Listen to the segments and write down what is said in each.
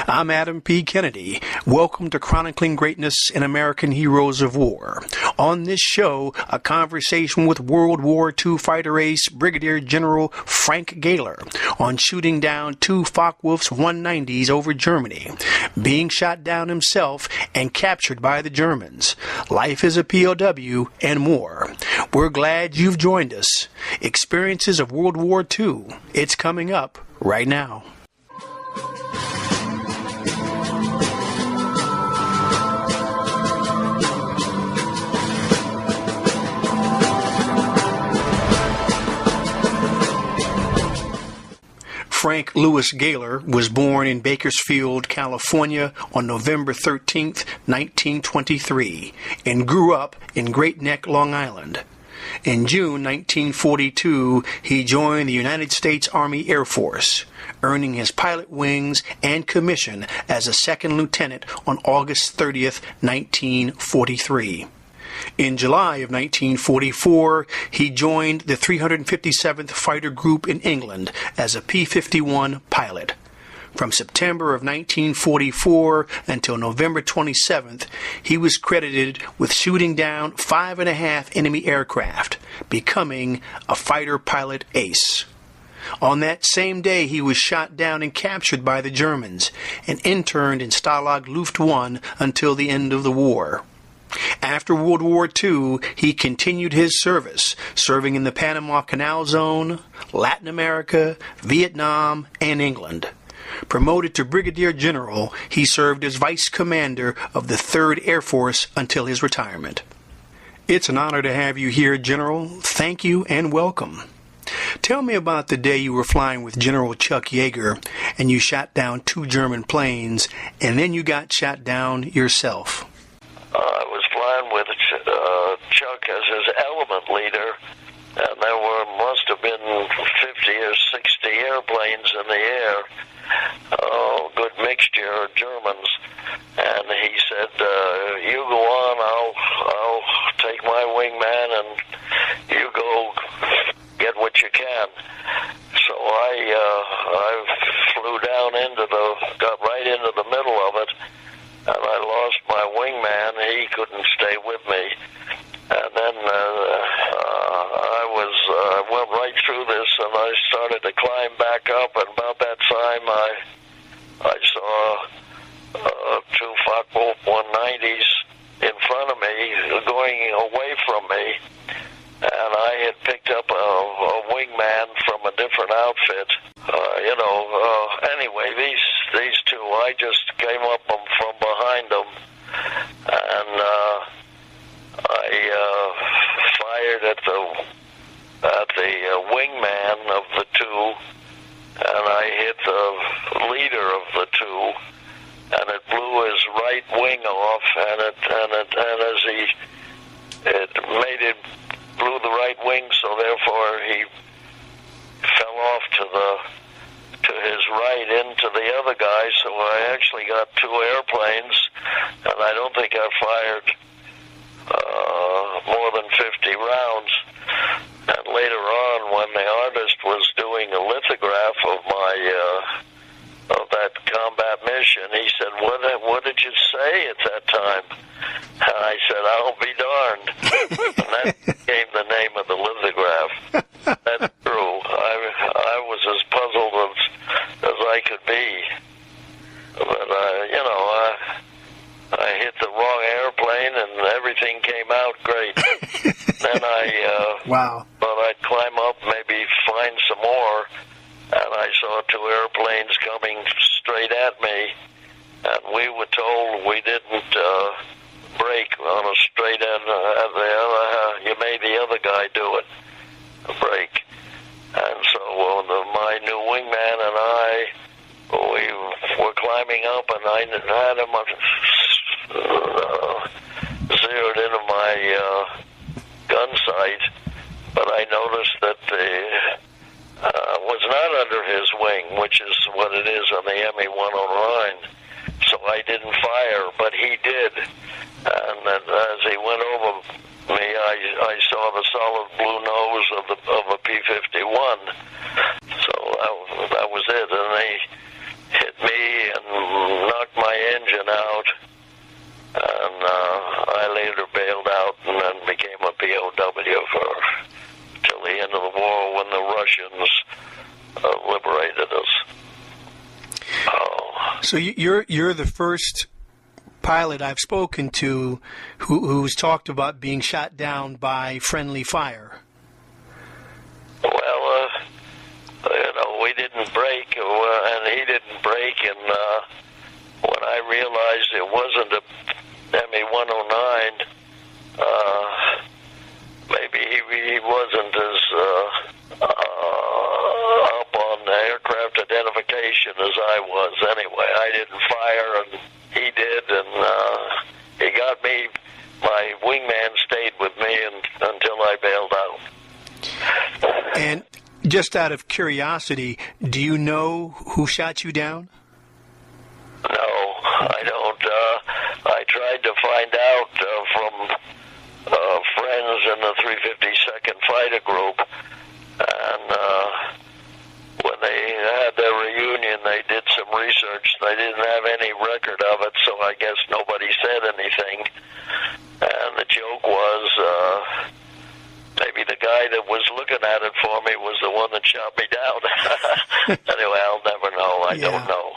I'm Adam P. Kennedy. Welcome to Chronicling Greatness and American Heroes of War. On this show, a conversation with World War II fighter ace Brigadier General Frank Gailer on shooting down two Focke-Wulf's 190s over Germany, being shot down himself and captured by the Germans, life as a POW, and more. We're glad you've joined us. Experiences of World War II. It's coming up right now. Frank Louis Gailer was born in Bakersfield, California on November 13, 1923, and grew up in Great Neck, Long Island. In June 1942, he joined the United States Army Air Force, earning his pilot wings and commission as a second lieutenant on August 30, 1943. In July of 1944, he joined the 357th Fighter Group in England as a P-51 pilot. From September of 1944 until November 27th, he was credited with shooting down 5.5 enemy aircraft, becoming a fighter pilot ace. On that same day, he was shot down and captured by the Germans and interned in Stalag Luft I until the end of the war. After World War II, he continued his service, serving in the Panama Canal Zone, Latin America, Vietnam, and England. Promoted to Brigadier General, he served as Vice Commander of the 3rd Air Force until his retirement. It's an honor to have you here, General. Thank you and welcome. Tell me about the day you were flying with General Chuck Yeager and you shot down 2 German planes, and then you got shot down yourself. I was flying with Chuck as his element leader, and there must have been 50 or 60 airplanes in the air, good mixture of Germans, and he said, you go on, I'll take my wingman, and you go get what you can. So I flew down got right into the middle of it, and I lost my wingman. He couldn't stay with me. And then I went right through this, and I started to climb back up, and about that time I saw 2 Focke-Wulf 190s in front of me, going away from me, and I had picked up a wingman from a different outfit. Anyway, these two, I just came up from behind them, and I fired at the wingman of the two, and I hit the leader of the two, and it blew his right wing off, and it blew the right wing, so therefore he fell off to his right into the other guy, so I actually got 2 airplanes, and I don't think I fired more than 50 rounds. And later on, when the artist was doing a lithograph of that combat mission, he said, what did you say at that time? And I said, I'll be darned. And that became the name of the lithograph. That's true. I was as puzzled as I could be. But, I hit the wrong airplane and everything came out great. Then I thought I'd climb up, maybe find some more, and I saw 2 airplanes coming straight at me, and we were told we didn't brake on a straight end. You made the other guy do it, brake. And so my new wingman and we were climbing up, and I had him zeroed into my gun sight, but I noticed that was not under his wing, which is what it is on the ME-109. So I didn't fire, but he did. And then as he went over me, I saw the solid blue nose of a P-51. So that was it. And they hit me and So you're the first pilot I've spoken to who's talked about being shot down by friendly fire. Well, we didn't break, and he didn't break, and when I realized it wasn't a ME-109, maybe he wasn't as up on the aircraft identification as I was. Anyway, I didn't fire, and he did, and he got me. My wingman stayed with me until I bailed out. And just out of curiosity, do you know who shot you down? No, I don't. I tried to find out from friends in the 352nd Fighter Group, and when they had their reunion, they did some research. They didn't have any record of it, so I guess nobody said anything. And the joke was maybe the guy that was looking at it for me was the one that shot me down. Anyway, I'll never know. I don't know.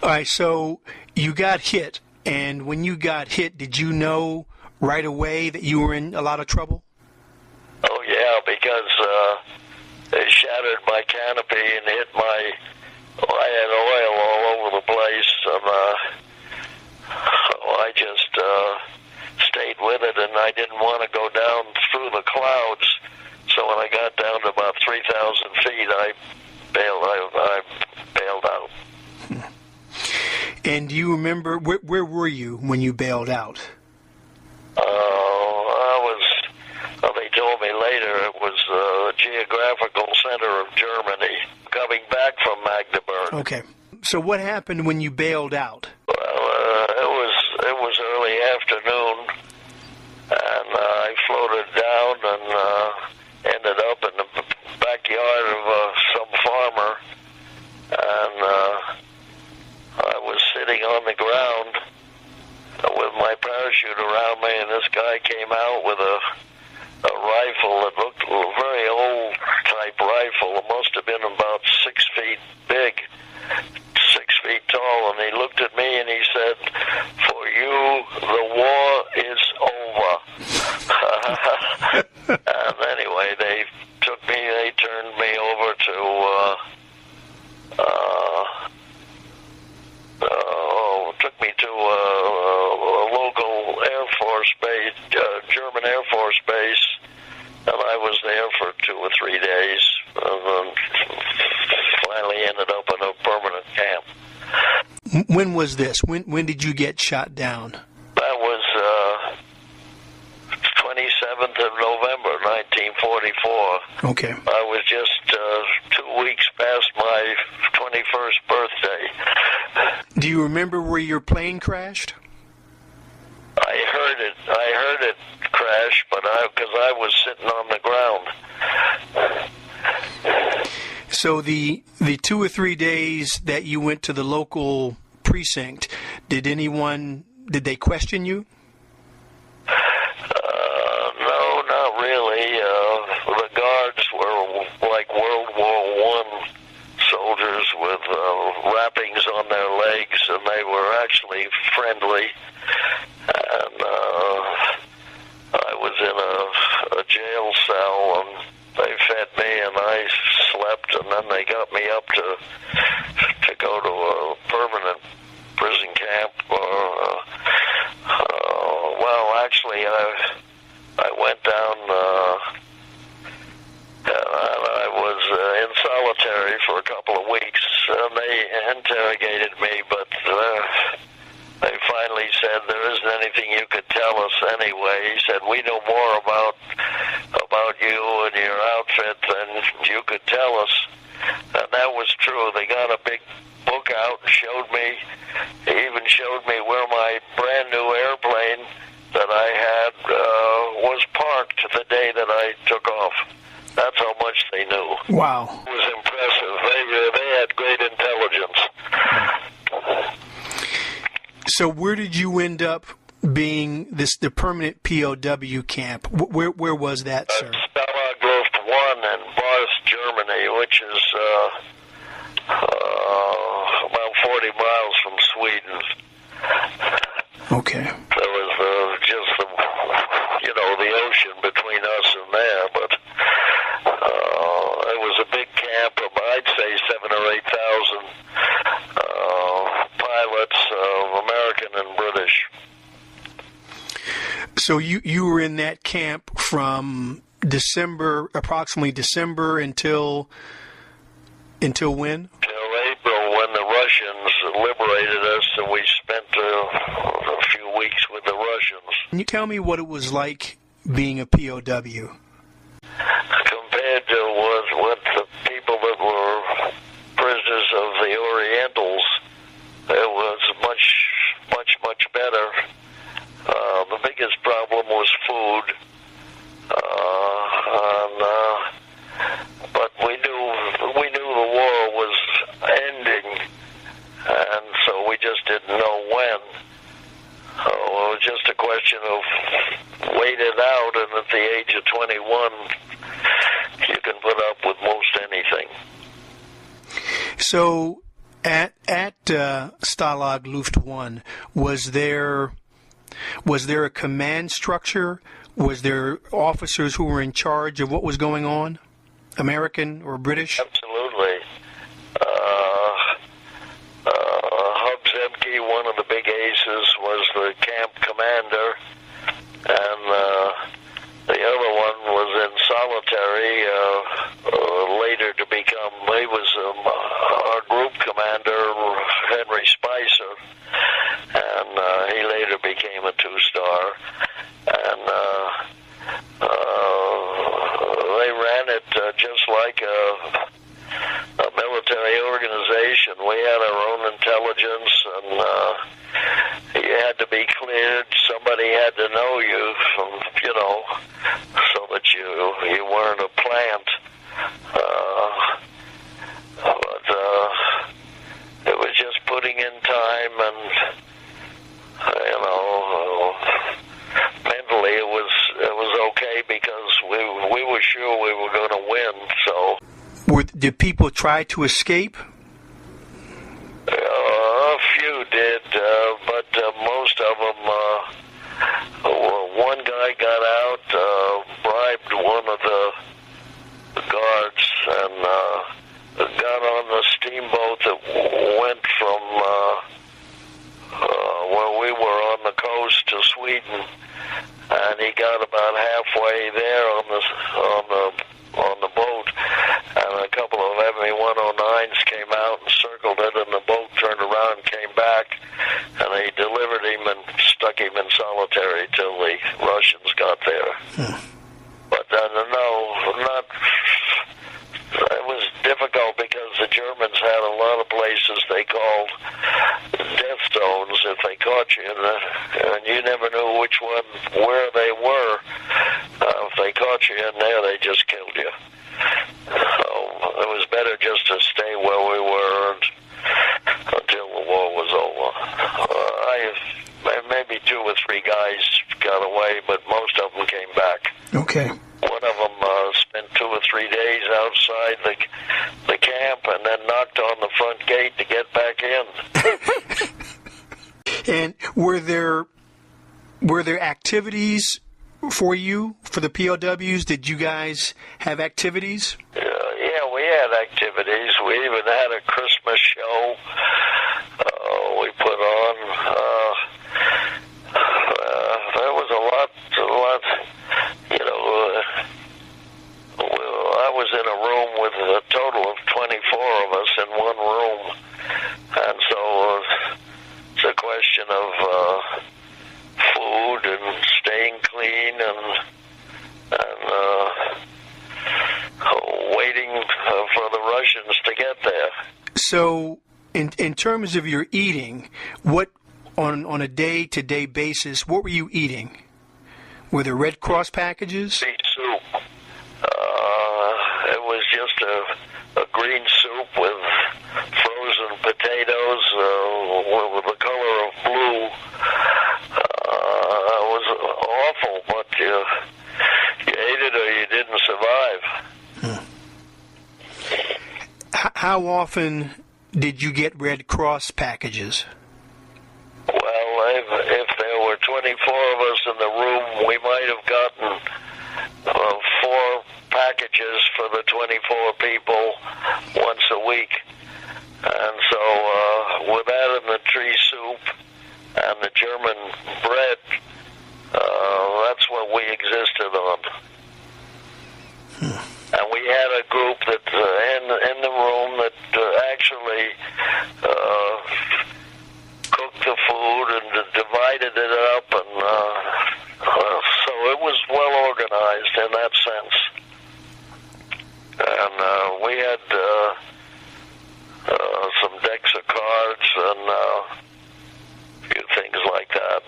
All right, so you got hit, and when you got hit, did you know right away that you were in a lot of trouble? Oh, yeah, because they shattered my canopy and hit my... I had oil all over the place, and I just stayed with it, and I didn't want to go down through the clouds. So when I got down to about 3,000 feet, I bailed out. And do you remember, where were you when you bailed out? They told me later it was the geographical center of Germany, coming back from Magdeburg. Okay. So what happened when you bailed out? Well, it was early afternoon, and I floated down and ended up in the backyard of some farmer, and I was sitting on the ground with my parachute around me, and this guy came out with a rifle that looked a very old type rifle. It must have been about 6 feet big, 6 feet tall, and he looked at me and he said, "For you, the war is over." And anyway, they turned me over to took me to a local Air Force base, German Air Force base, and I was there for 2 or 3 days, and then finally ended up in a permanent camp. When was this? When did you get shot down? That was 27th of November, 1944. Okay. I was just 2 weeks past my 21st birthday. Do you remember where your plane crashed? I heard it crash, but because I was sitting on the ground. So the 2 or 3 days that you went to the local precinct, did they question you? No, not really. The guards were like World War I soldiers with wrappings on their legs, and they were actually friendly. And I was in a jail cell, and they fed me, and I slept, and then they got me up to go to a permanent prison camp. Well, actually, I went down. I was in solitary for a couple of weeks, and they interrogated me, but they finally said, "There isn't anything you could tell us anyway." He said, "We know more about you and your outfit than you could tell us." And that was true. They got a big book out and showed me. They even showed me where my brand new airplane that I had was parked the day that I took off. That's how much they knew. Wow. It was impressive. They had great intelligence. So where did you end up being the permanent POW camp? Where was that, sir? Stalag-Luft 1 in Bars, Germany, which is about 40 miles from Sweden. Okay. There was just the ocean between us and there, but it was a big camp of, I'd say, 7,000 or 8,000 pilots, American and British. So you were in that camp from approximately December until when? Till April, when the Russians liberated us, and we spent a few weeks with the Russians. Can you tell me what it was like being a POW? Compared to what the people that were prisoners of the Orientals, it was much better. The biggest problem was food, but we knew the war was ending, and so we just didn't know when. It was just a question of wait it out, and at the age of 21, you can put up with most anything. So, at Stalag Luft 1, was there a command structure? Was there officers who were in charge of what was going on, American or British? Absolutely. Hub Zemke, one of the big aces, was the camp commander, and the other one was in solitary, later to become, he was our group commander, Henry Spicer, and he later became a two-star, and they ran it just like a military organization. We had our own intelligence, and you had to be cleared. Somebody had to know you, so that you weren't a plant. But it was just putting in time, and mentally it was okay because we were sure we were going to win. So, did people try to escape? A few did, but most of them. One guy got out, bribed one of the guards, and got on the steamboat that went from where we were on the coast to Sweden, and he got about halfway there on the boat, and a couple of ME-109s came out and circled it, and the boat turned around and came back, and they delivered him and stuck him in solitary till the Russians got there. But it was difficult because the Germans had a lot of places they called death zones if they caught you, and you never knew where they were. If they caught you in there, they just killed you. So it was better just to stay where we were until the war was over. Maybe 2 or 3 guys got away, but most of them came back. Okay. One of them spent 2 or 3 days outside the camp and then knocked on the front gate to get back in. And were there activities for you, for the POWs? Did you guys have activities? Yeah, we had activities. We even had a Christmas show we put on. There was a lot. I was in a room with a total of 24 of us in one room, and so it's a question of food and staying clean and waiting for the Russians to get there. So, in terms of your eating, what on a day-to-day basis, what were you eating? Were there Red Cross packages? Beet soup. It was just a green soup with frozen potatoes with the color of blue. It was awful, but you ate it or you didn't survive. How often did you get Red Cross packages? if there were 24 of us in the room, we might have gotten 4 packages for the 24 people once a week. And so with that and the tree soup and the German bread, that's what we existed on. And we had a group that in the room that actually cooked the food and divided it up, and so it was well organized in that sense. And we had some decks of cards and a few things like that.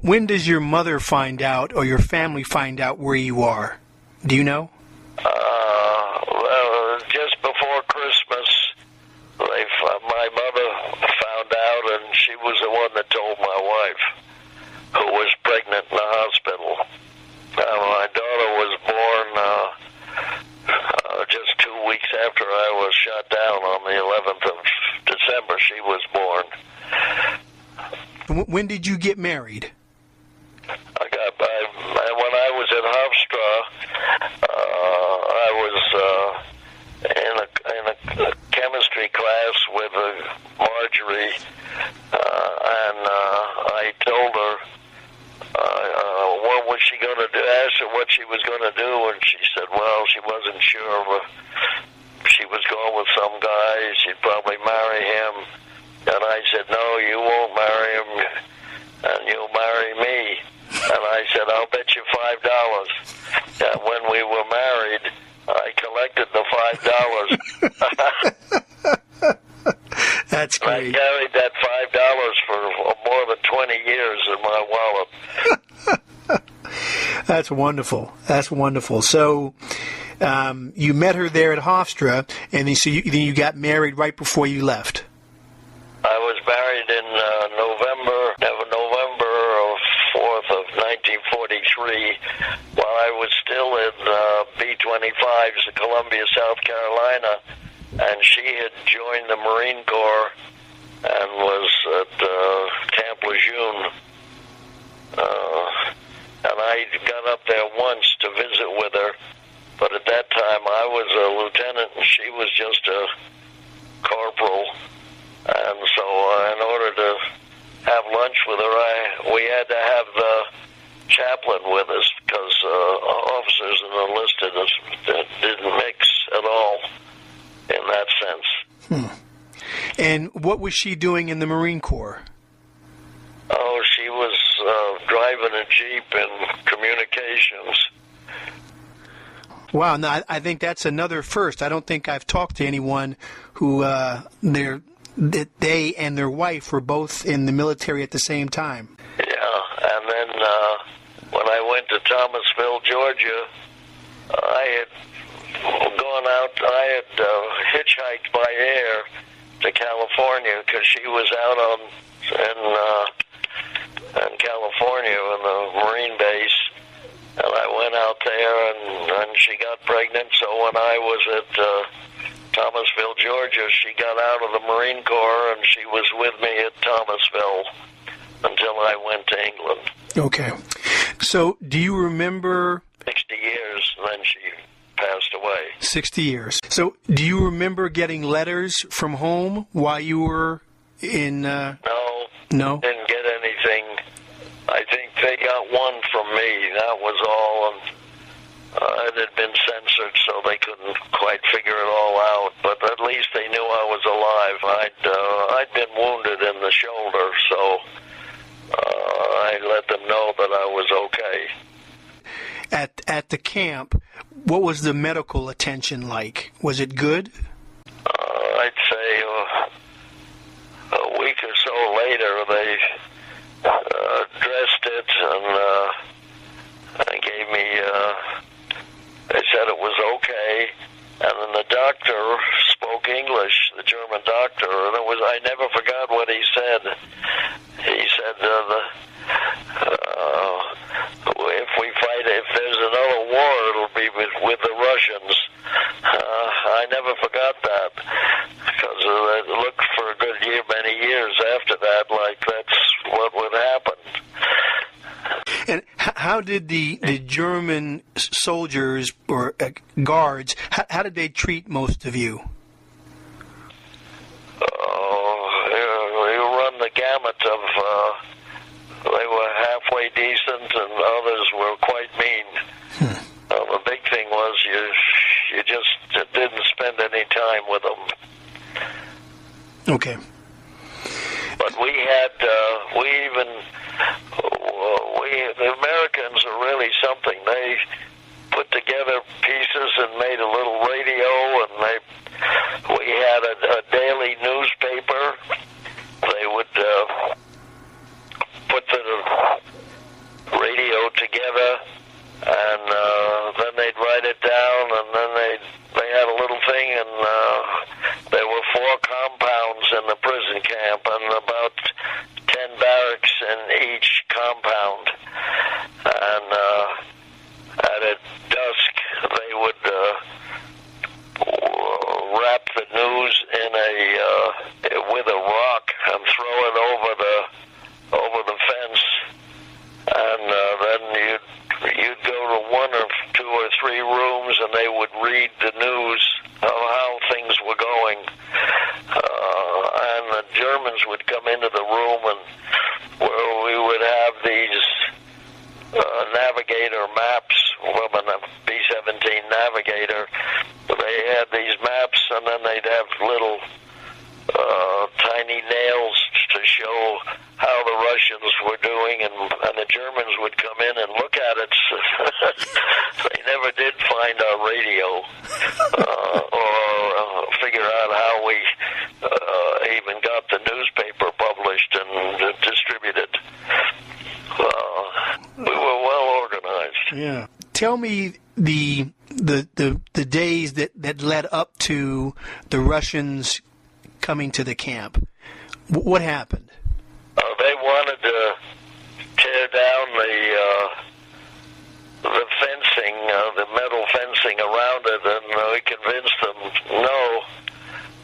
When does your mother find out, or your family find out where you are? Do you know? Just before Christmas, my mother found out, and she was the one that told my wife, who was pregnant in the hospital. My daughter was born just 2 weeks after I was shot down on the 11th of December. She was born. When did you get married? When I was at Hofstra, I was in a chemistry class with Marjorie, and I told her what was she going to do. I asked her what she was going to do, and she said, well, she wasn't sure. But she was going with some guy. She'd probably marry him. And I said, no, you won't marry him, and you'll marry me. And I said, I'll bet you $5. And when we were married, I collected the $5. That's great. I carried that $5 for more than 20 years in my wallet. That's wonderful. That's wonderful. So you met her there at Hofstra, and then then you got married right before you left. I was married in November 4th of 1943, while I was still in B-25s in Columbia, South Carolina, and she had joined the Marine Corps and was at Camp Lejeune. And I got up there once to visit with her, but at that time I was a lieutenant and she was just a corporal. And so in order to have lunch with her, we had to have the chaplain with us, because officers and enlisted didn't mix at all in that sense. And what was she doing in the Marine Corps? Oh, she was driving a Jeep in communications. Wow, no, I think that's another first. I don't think I've talked to anyone who they and their wife were both in the military at the same time. Yeah, and then when I went to Thomasville, Georgia, I had gone out, I had hitchhiked by air to California, because she was out in California in the Marine base, and I went out there, and she got pregnant, so when I was at Thomasville, Georgia, she got out of the Marine Corps, and she was with me at Thomasville until I went to England. Okay. So, do you remember... 60 years, and then she passed away. 60 years. So, do you remember getting letters from home while you were in... No. No? Didn't get anything. I think they got one from me, that was all, and it had been censored, so they couldn't quite figure it all out, but at least they knew I was alive. I'd been wounded in the shoulder, so I let them know that I was okay. At the camp, what was the medical attention like? Was it good? I'd say a week or so later, they dressed it and gave me... They said it was okay, and then the doctor spoke English, the German doctor, and I never forgot what he said. He said, if there's another war, it'll be with the Russians. I never forgot that, because it looked for a good many years after that, like that's what would happen. And how did the German soldiers or guards, how did they treat most of you? You run the gamut of, they were halfway decent and others were quite mean. The big thing was you just didn't spend any time with them. Okay. But the Americans are really something. They put together pieces and made a little radio, and we had a daily newspaper. They would put the radio together, and then they'd write it down, and then they had a little thing, and there were 4 compounds in the prison camp, and about 10 barracks in each compound. And at dusk, they would wrap the news in with a rock and throw it over the fence, and then you'd go to 1 or 2 or 3 rooms, and they would read the news of how things were going. And the Germans would come into the room, and where we would have these navigator maps from a B-17 Navigator. They had these maps, and then they'd have little tiny nails to show how the Russians were doing, and the Germans would come in and look at it. They never did find our radio or figure out how we even got the newspaper published and distributed. We were well organized. Yeah. Tell me the days that led up to the Russians coming to the camp. What happened? They wanted to tear down the fencing, the metal fencing around it, and we convinced them no,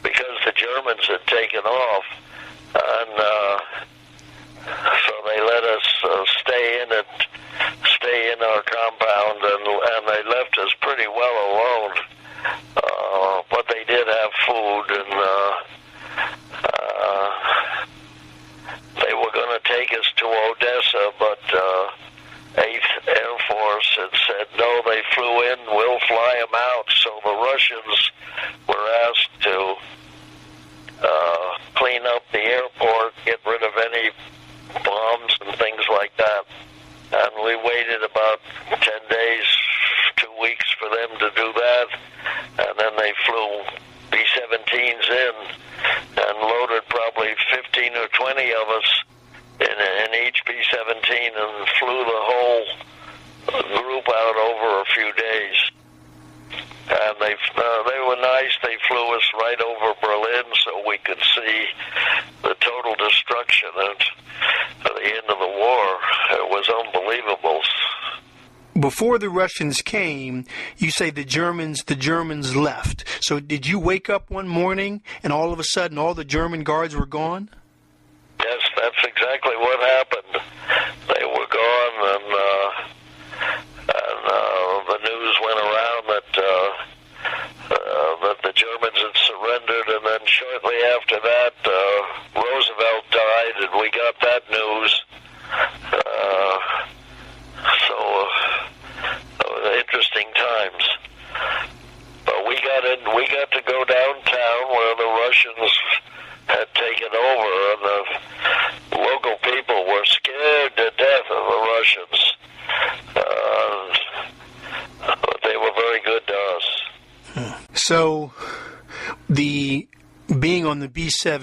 because the Germans had taken off, and so they let us stay in our compound, and they left us pretty well alone. But they did have food, and they were going to take us to Odessa, but 8th Air Force had said, no, they flew in, we'll fly them out. So the Russians were asked to clean up the airport, get rid of any bombs and things like that. And we waited about 10 days, 2 weeks for them to do that. And then they flew B-17s in and loaded probably 15 or 20 of us in each B-17 and flew the whole group out over a few days. And they were nice. They flew us right over Berlin so we could see the total destruction at the end of the war. It was unbelievable. Before the Russians came, you say the Germans left. So did you wake up one morning and all of a sudden all the German guards were gone? Yes, that's exactly what happened. They were gone, and the news went around that the Germans had surrendered, and then shortly after that, Roosevelt died, and we got that news. Interesting times. But we got to go downtown where the Russians had taken over, and the local people were scared to death of the Russians. But they were very good to us. So, being on the B-7